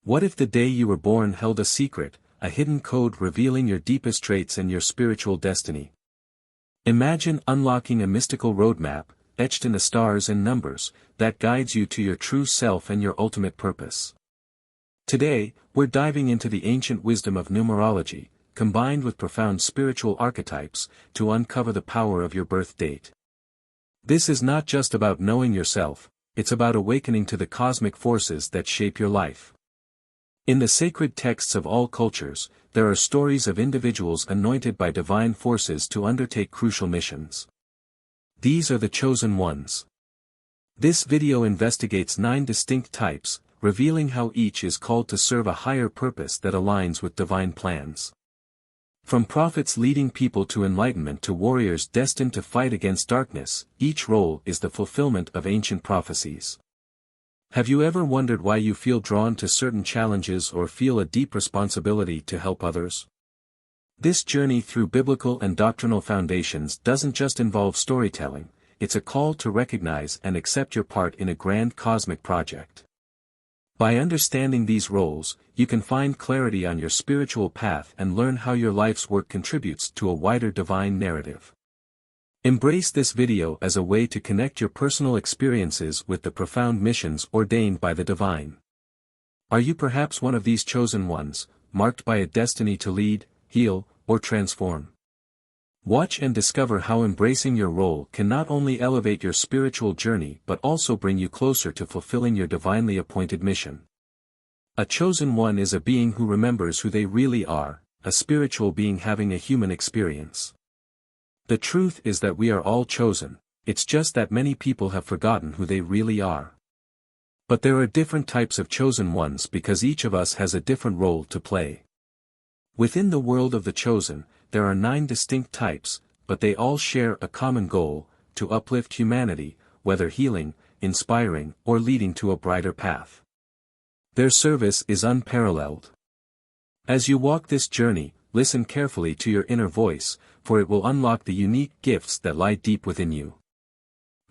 What if the day you were born held a secret, a hidden code revealing your deepest traits and your spiritual destiny? Imagine unlocking a mystical roadmap, etched in the stars and numbers, that guides you to your true self and your ultimate purpose. Today, we're diving into the ancient wisdom of numerology, combined with profound spiritual archetypes, to uncover the power of your birth date. This is not just about knowing yourself, it's about awakening to the cosmic forces that shape your life. In the sacred texts of all cultures, there are stories of individuals anointed by divine forces to undertake crucial missions. These are the chosen ones. This video investigates 9 distinct types, revealing how each is called to serve a higher purpose that aligns with divine plans. From prophets leading people to enlightenment to warriors destined to fight against darkness, each role is the fulfillment of ancient prophecies. Have you ever wondered why you feel drawn to certain challenges or feel a deep responsibility to help others? This journey through biblical and doctrinal foundations doesn't just involve storytelling, it's a call to recognize and accept your part in a grand cosmic project. By understanding these roles, you can find clarity on your spiritual path and learn how your life's work contributes to a wider divine narrative. Embrace this video as a way to connect your personal experiences with the profound missions ordained by the divine. Are you perhaps one of these chosen ones, marked by a destiny to lead, heal, or transform? Watch and discover how embracing your role can not only elevate your spiritual journey but also bring you closer to fulfilling your divinely appointed mission. A chosen one is a being who remembers who they really are, a spiritual being having a human experience. The truth is that we are all chosen, it's just that many people have forgotten who they really are. But there are different types of chosen ones because each of us has a different role to play. Within the world of the chosen, there are 9 distinct types, but they all share a common goal, to uplift humanity, whether healing, inspiring, or leading to a brighter path. Their service is unparalleled. As you walk this journey, listen carefully to your inner voice, for it will unlock the unique gifts that lie deep within you.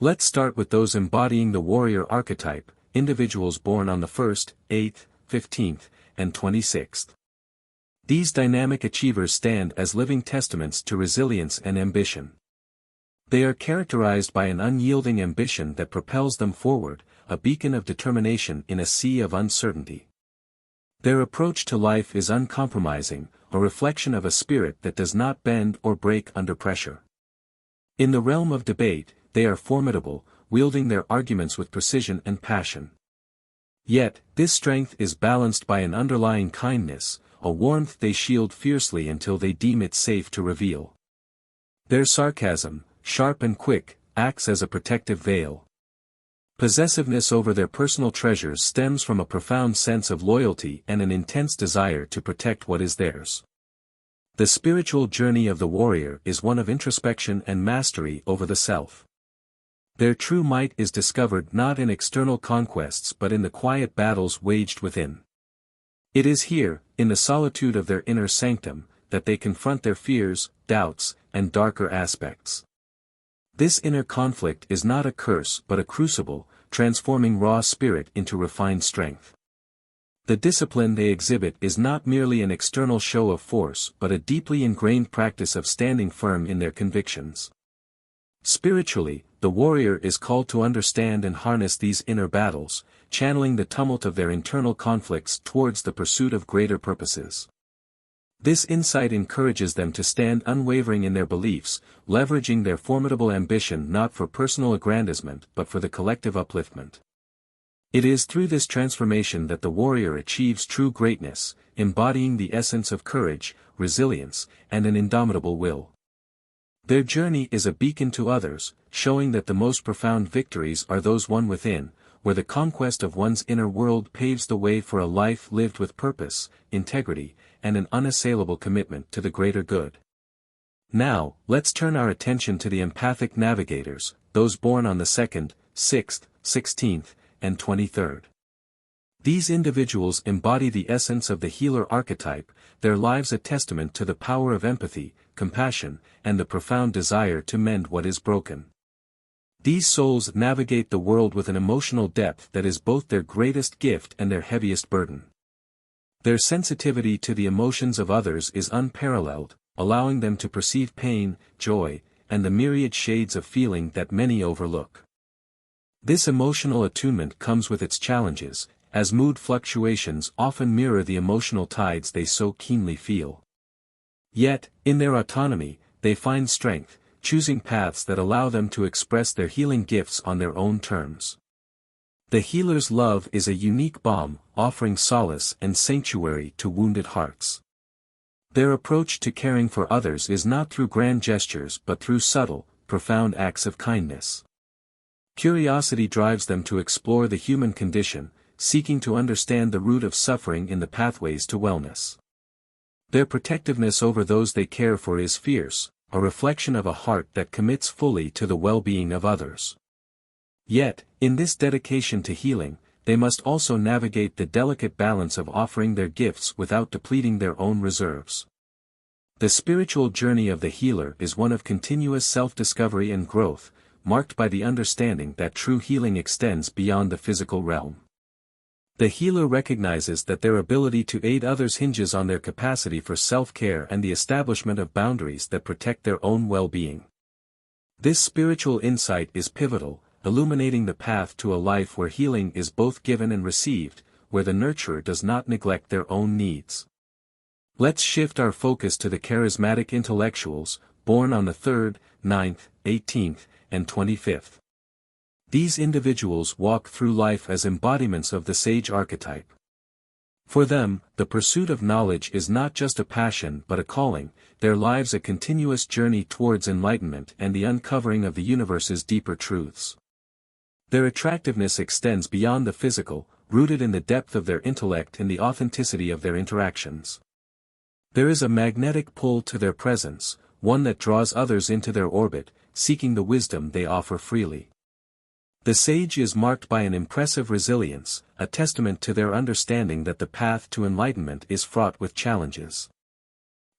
Let's start with those embodying the warrior archetype, individuals born on the 1st, 8th, 15th, and 26th. These dynamic achievers stand as living testaments to resilience and ambition. They are characterized by an unyielding ambition that propels them forward, a beacon of determination in a sea of uncertainty. Their approach to life is uncompromising, a reflection of a spirit that does not bend or break under pressure. In the realm of debate, they are formidable, wielding their arguments with precision and passion. Yet, this strength is balanced by an underlying kindness, a warmth they shield fiercely until they deem it safe to reveal. Their sarcasm, sharp and quick, acts as a protective veil. Possessiveness over their personal treasures stems from a profound sense of loyalty and an intense desire to protect what is theirs. The spiritual journey of the warrior is one of introspection and mastery over the self. Their true might is discovered not in external conquests but in the quiet battles waged within. It is here, in the solitude of their inner sanctum, that they confront their fears, doubts, and darker aspects. This inner conflict is not a curse but a crucible, transforming raw spirit into refined strength. The discipline they exhibit is not merely an external show of force but a deeply ingrained practice of standing firm in their convictions. Spiritually, the warrior is called to understand and harness these inner battles, channeling the tumult of their internal conflicts towards the pursuit of greater purposes. This insight encourages them to stand unwavering in their beliefs, leveraging their formidable ambition not for personal aggrandizement but for the collective upliftment. It is through this transformation that the warrior achieves true greatness, embodying the essence of courage, resilience, and an indomitable will. Their journey is a beacon to others, showing that the most profound victories are those won within, where the conquest of one's inner world paves the way for a life lived with purpose, integrity, and an unassailable commitment to the greater good. Now, let's turn our attention to the empathic navigators, those born on the 2nd, 6th, 16th, and 23rd. These individuals embody the essence of the healer archetype, their lives a testament to the power of empathy, compassion, and the profound desire to mend what is broken. These souls navigate the world with an emotional depth that is both their greatest gift and their heaviest burden. Their sensitivity to the emotions of others is unparalleled, allowing them to perceive pain, joy, and the myriad shades of feeling that many overlook. This emotional attunement comes with its challenges, as mood fluctuations often mirror the emotional tides they so keenly feel. Yet, in their autonomy, they find strength, choosing paths that allow them to express their healing gifts on their own terms. The healer's love is a unique balm, offering solace and sanctuary to wounded hearts. Their approach to caring for others is not through grand gestures but through subtle, profound acts of kindness. Curiosity drives them to explore the human condition, seeking to understand the root of suffering in the pathways to wellness. Their protectiveness over those they care for is fierce, a reflection of a heart that commits fully to the well-being of others. Yet, in this dedication to healing, they must also navigate the delicate balance of offering their gifts without depleting their own reserves. The spiritual journey of the healer is one of continuous self-discovery and growth, marked by the understanding that true healing extends beyond the physical realm. The healer recognizes that their ability to aid others hinges on their capacity for self-care and the establishment of boundaries that protect their own well-being. This spiritual insight is pivotal, illuminating the path to a life where healing is both given and received, where the nurturer does not neglect their own needs. Let's shift our focus to the charismatic intellectuals, born on the 3rd, 9th, 18th, and 25th. These individuals walk through life as embodiments of the sage archetype. For them, the pursuit of knowledge is not just a passion but a calling, their lives a continuous journey towards enlightenment and the uncovering of the universe's deeper truths. Their attractiveness extends beyond the physical, rooted in the depth of their intellect and the authenticity of their interactions. There is a magnetic pull to their presence, one that draws others into their orbit, seeking the wisdom they offer freely. The sage is marked by an impressive resilience, a testament to their understanding that the path to enlightenment is fraught with challenges.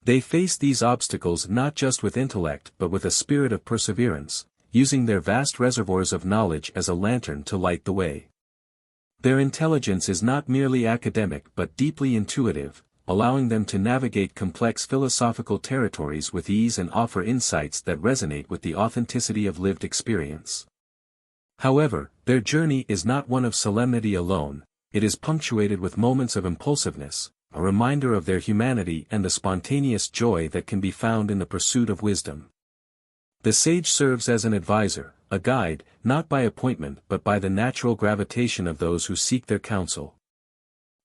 They face these obstacles not just with intellect but with a spirit of perseverance, using their vast reservoirs of knowledge as a lantern to light the way. Their intelligence is not merely academic but deeply intuitive, allowing them to navigate complex philosophical territories with ease and offer insights that resonate with the authenticity of lived experience. However, their journey is not one of solemnity alone, it is punctuated with moments of impulsiveness, a reminder of their humanity and the spontaneous joy that can be found in the pursuit of wisdom. The sage serves as an advisor, a guide, not by appointment but by the natural gravitation of those who seek their counsel.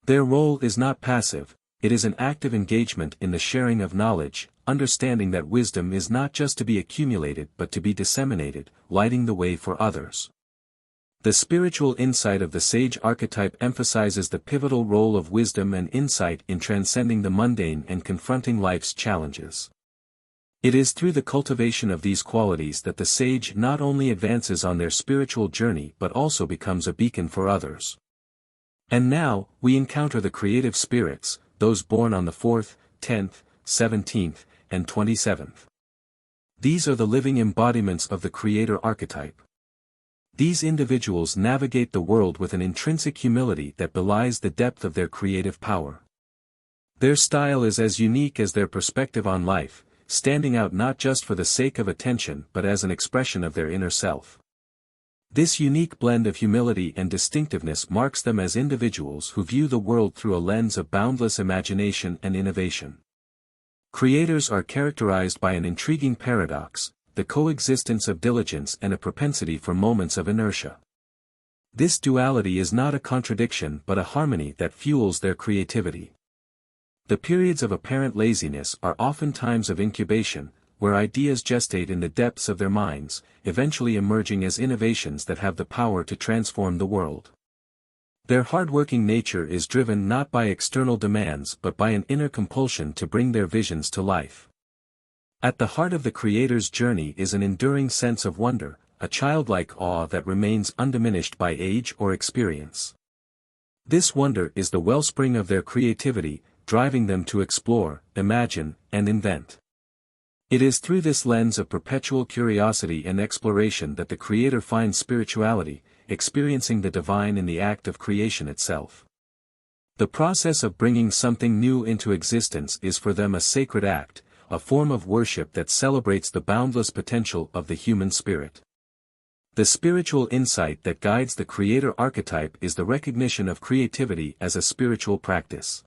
Their role is not passive, it is an active engagement in the sharing of knowledge, understanding that wisdom is not just to be accumulated but to be disseminated, lighting the way for others. The spiritual insight of the sage archetype emphasizes the pivotal role of wisdom and insight in transcending the mundane and confronting life's challenges. It is through the cultivation of these qualities that the sage not only advances on their spiritual journey but also becomes a beacon for others. And now, we encounter the creative spirits, those born on the 4th, 10th, 17th, and 27th. These are the living embodiments of the creator archetype. These individuals navigate the world with an intrinsic humility that belies the depth of their creative power. Their style is as unique as their perspective on life, standing out not just for the sake of attention but as an expression of their inner self. This unique blend of humility and distinctiveness marks them as individuals who view the world through a lens of boundless imagination and innovation. Creators are characterized by an intriguing paradox, the coexistence of diligence and a propensity for moments of inertia. This duality is not a contradiction but a harmony that fuels their creativity. The periods of apparent laziness are often times of incubation, where ideas gestate in the depths of their minds, eventually emerging as innovations that have the power to transform the world. Their hard-working nature is driven not by external demands but by an inner compulsion to bring their visions to life. At the heart of the creator's journey is an enduring sense of wonder, a childlike awe that remains undiminished by age or experience. This wonder is the wellspring of their creativity, driving them to explore, imagine, and invent. It is through this lens of perpetual curiosity and exploration that the creator finds spirituality, experiencing the divine in the act of creation itself. The process of bringing something new into existence is for them a sacred act, a form of worship that celebrates the boundless potential of the human spirit. The spiritual insight that guides the creator archetype is the recognition of creativity as a spiritual practice.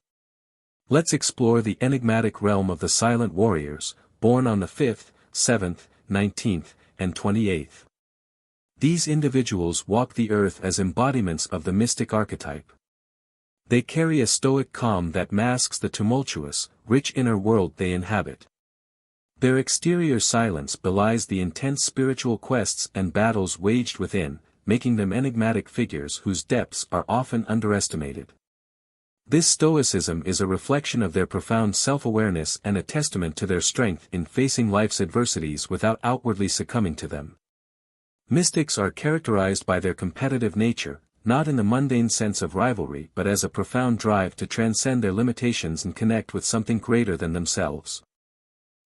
Let's explore the enigmatic realm of the silent warriors, born on the 5th, 7th, 19th, and 28th. These individuals walk the earth as embodiments of the mystic archetype. They carry a stoic calm that masks the tumultuous, rich inner world they inhabit. Their exterior silence belies the intense spiritual quests and battles waged within, making them enigmatic figures whose depths are often underestimated. This stoicism is a reflection of their profound self-awareness and a testament to their strength in facing life's adversities without outwardly succumbing to them. Mystics are characterized by their competitive nature, not in the mundane sense of rivalry but as a profound drive to transcend their limitations and connect with something greater than themselves.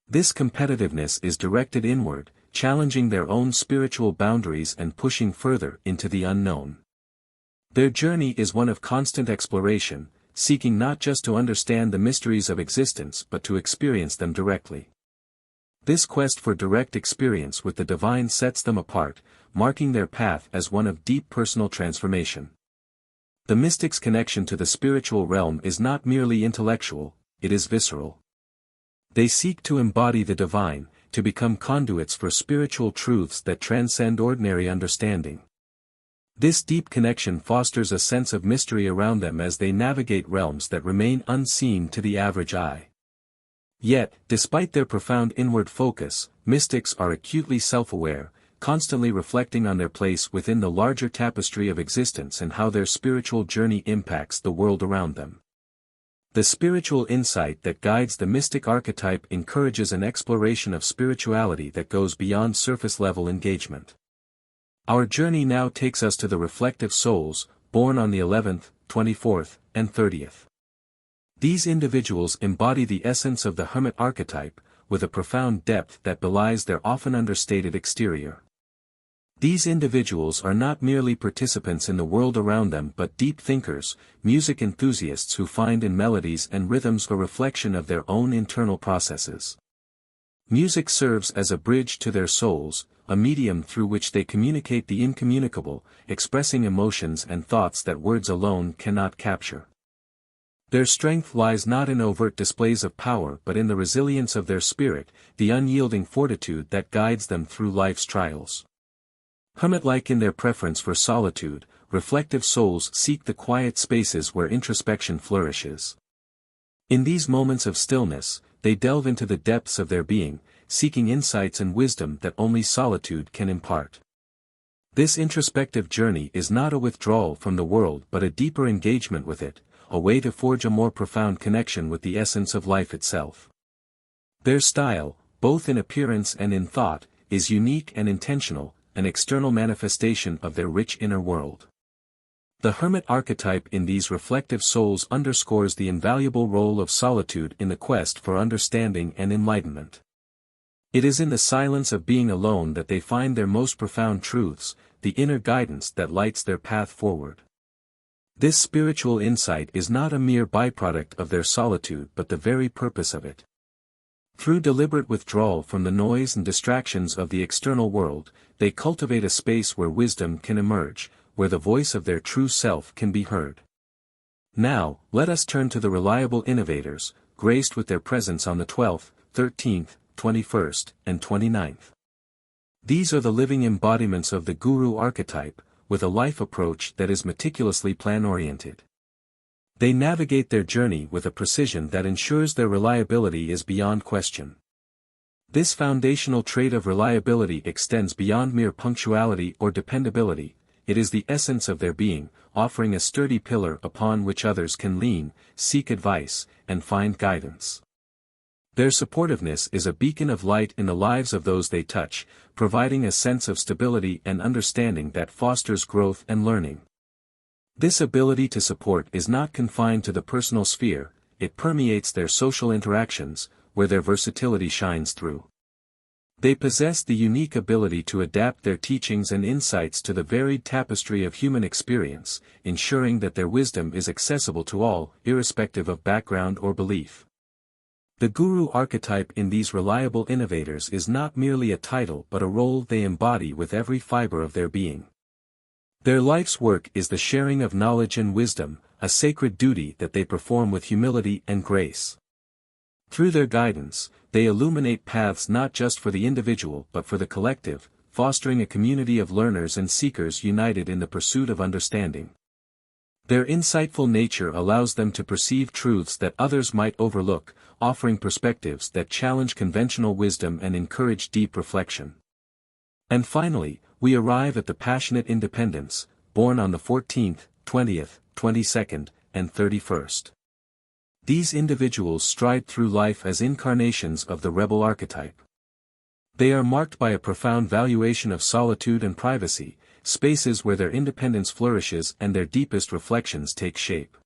This competitiveness is directed inward, challenging their own spiritual boundaries and pushing further into the unknown. Their journey is one of constant exploration, seeking not just to understand the mysteries of existence but to experience them directly. This quest for direct experience with the divine sets them apart, marking their path as one of deep personal transformation. The mystic's connection to the spiritual realm is not merely intellectual, it is visceral. They seek to embody the divine, to become conduits for spiritual truths that transcend ordinary understanding. This deep connection fosters a sense of mystery around them as they navigate realms that remain unseen to the average eye. Yet, despite their profound inward focus, mystics are acutely self-aware, constantly reflecting on their place within the larger tapestry of existence and how their spiritual journey impacts the world around them. The spiritual insight that guides the mystic archetype encourages an exploration of spirituality that goes beyond surface-level engagement. Our journey now takes us to the reflective souls, born on the 11th, 24th, and 30th. These individuals embody the essence of the Hermit archetype, with a profound depth that belies their often understated exterior. These individuals are not merely participants in the world around them but deep thinkers, music enthusiasts who find in melodies and rhythms a reflection of their own internal processes. Music serves as a bridge to their souls, a medium through which they communicate the incommunicable, expressing emotions and thoughts that words alone cannot capture. Their strength lies not in overt displays of power but in the resilience of their spirit, the unyielding fortitude that guides them through life's trials. Hermit-like in their preference for solitude, reflective souls seek the quiet spaces where introspection flourishes. In these moments of stillness, they delve into the depths of their being, seeking insights and wisdom that only solitude can impart. This introspective journey is not a withdrawal from the world but a deeper engagement with it, a way to forge a more profound connection with the essence of life itself. Their style, both in appearance and in thought, is unique and intentional, an external manifestation of their rich inner world. The Hermit archetype in these reflective souls underscores the invaluable role of solitude in the quest for understanding and enlightenment. It is in the silence of being alone that they find their most profound truths, the inner guidance that lights their path forward. This spiritual insight is not a mere byproduct of their solitude but the very purpose of it. Through deliberate withdrawal from the noise and distractions of the external world, they cultivate a space where wisdom can emerge, where the voice of their true self can be heard. Now, let us turn to the reliable innovators, graced with their presence on the 12th, 13th, 21st, and 29th. These are the living embodiments of the Guru archetype, with a life approach that is meticulously plan-oriented. They navigate their journey with a precision that ensures their reliability is beyond question. This foundational trait of reliability extends beyond mere punctuality or dependability, it is the essence of their being, offering a sturdy pillar upon which others can lean, seek advice, and find guidance. Their supportiveness is a beacon of light in the lives of those they touch, providing a sense of stability and understanding that fosters growth and learning. This ability to support is not confined to the personal sphere, it permeates their social interactions, where their versatility shines through. They possess the unique ability to adapt their teachings and insights to the varied tapestry of human experience, ensuring that their wisdom is accessible to all, irrespective of background or belief. The guru archetype in these reliable innovators is not merely a title but a role they embody with every fiber of their being. Their life's work is the sharing of knowledge and wisdom, a sacred duty that they perform with humility and grace. Through their guidance, they illuminate paths not just for the individual but for the collective, fostering a community of learners and seekers united in the pursuit of understanding. Their insightful nature allows them to perceive truths that others might overlook, offering perspectives that challenge conventional wisdom and encourage deep reflection. And finally, we arrive at the passionate independents, born on the 14th, 20th, 22nd, and 31st. These individuals stride through life as incarnations of the rebel archetype. They are marked by a profound valuation of solitude and privacy, spaces where their independence flourishes and their deepest reflections take shape.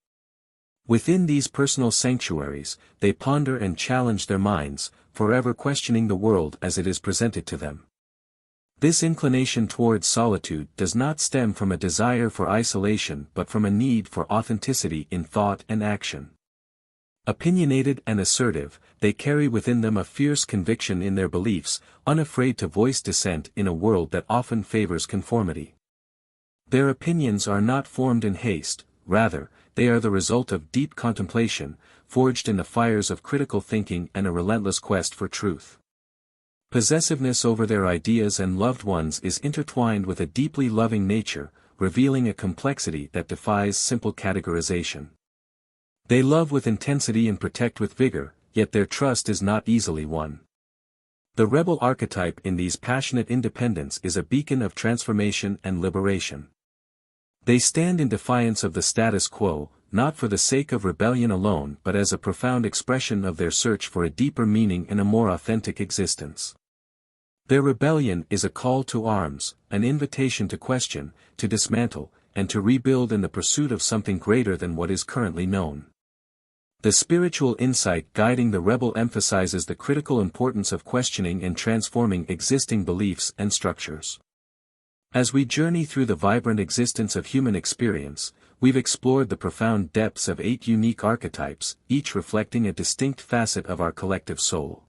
Within these personal sanctuaries, they ponder and challenge their minds, forever questioning the world as it is presented to them. This inclination towards solitude does not stem from a desire for isolation but from a need for authenticity in thought and action. Opinionated and assertive, they carry within them a fierce conviction in their beliefs, unafraid to voice dissent in a world that often favors conformity. Their opinions are not formed in haste, rather, they are the result of deep contemplation, forged in the fires of critical thinking and a relentless quest for truth. Possessiveness over their ideas and loved ones is intertwined with a deeply loving nature, revealing a complexity that defies simple categorization. They love with intensity and protect with vigor, yet their trust is not easily won. The rebel archetype in these passionate independents is a beacon of transformation and liberation. They stand in defiance of the status quo, not for the sake of rebellion alone but as a profound expression of their search for a deeper meaning and a more authentic existence. Their rebellion is a call to arms, an invitation to question, to dismantle, and to rebuild in the pursuit of something greater than what is currently known. The spiritual insight guiding the rebel emphasizes the critical importance of questioning and transforming existing beliefs and structures. As we journey through the vibrant existence of human experience, we've explored the profound depths of 8 unique archetypes, each reflecting a distinct facet of our collective soul.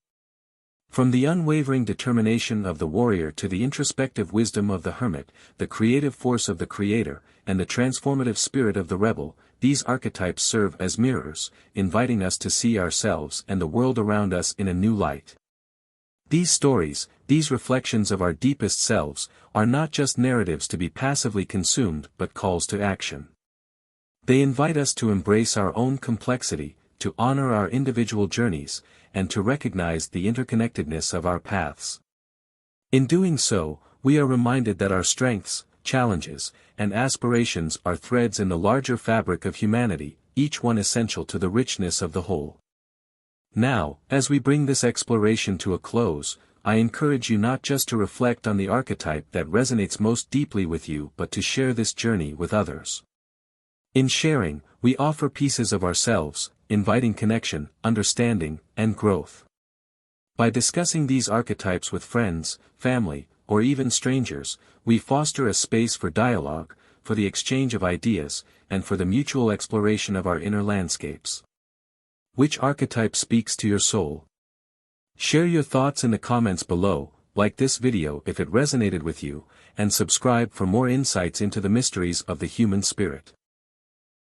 From the unwavering determination of the warrior to the introspective wisdom of the hermit, the creative force of the creator, and the transformative spirit of the rebel, these archetypes serve as mirrors, inviting us to see ourselves and the world around us in a new light. These stories, these reflections of our deepest selves, are not just narratives to be passively consumed but calls to action. They invite us to embrace our own complexity, to honor our individual journeys, and to recognize the interconnectedness of our paths. In doing so, we are reminded that our strengths, challenges, and aspirations are threads in the larger fabric of humanity, each one essential to the richness of the whole. Now, as we bring this exploration to a close, I encourage you not just to reflect on the archetype that resonates most deeply with you but to share this journey with others. In sharing, we offer pieces of ourselves, inviting connection, understanding, and growth. By discussing these archetypes with friends, family, or even strangers, we foster a space for dialogue, for the exchange of ideas, and for the mutual exploration of our inner landscapes. Which archetype speaks to your soul? Share your thoughts in the comments below, like this video if it resonated with you, and subscribe for more insights into the mysteries of the human spirit.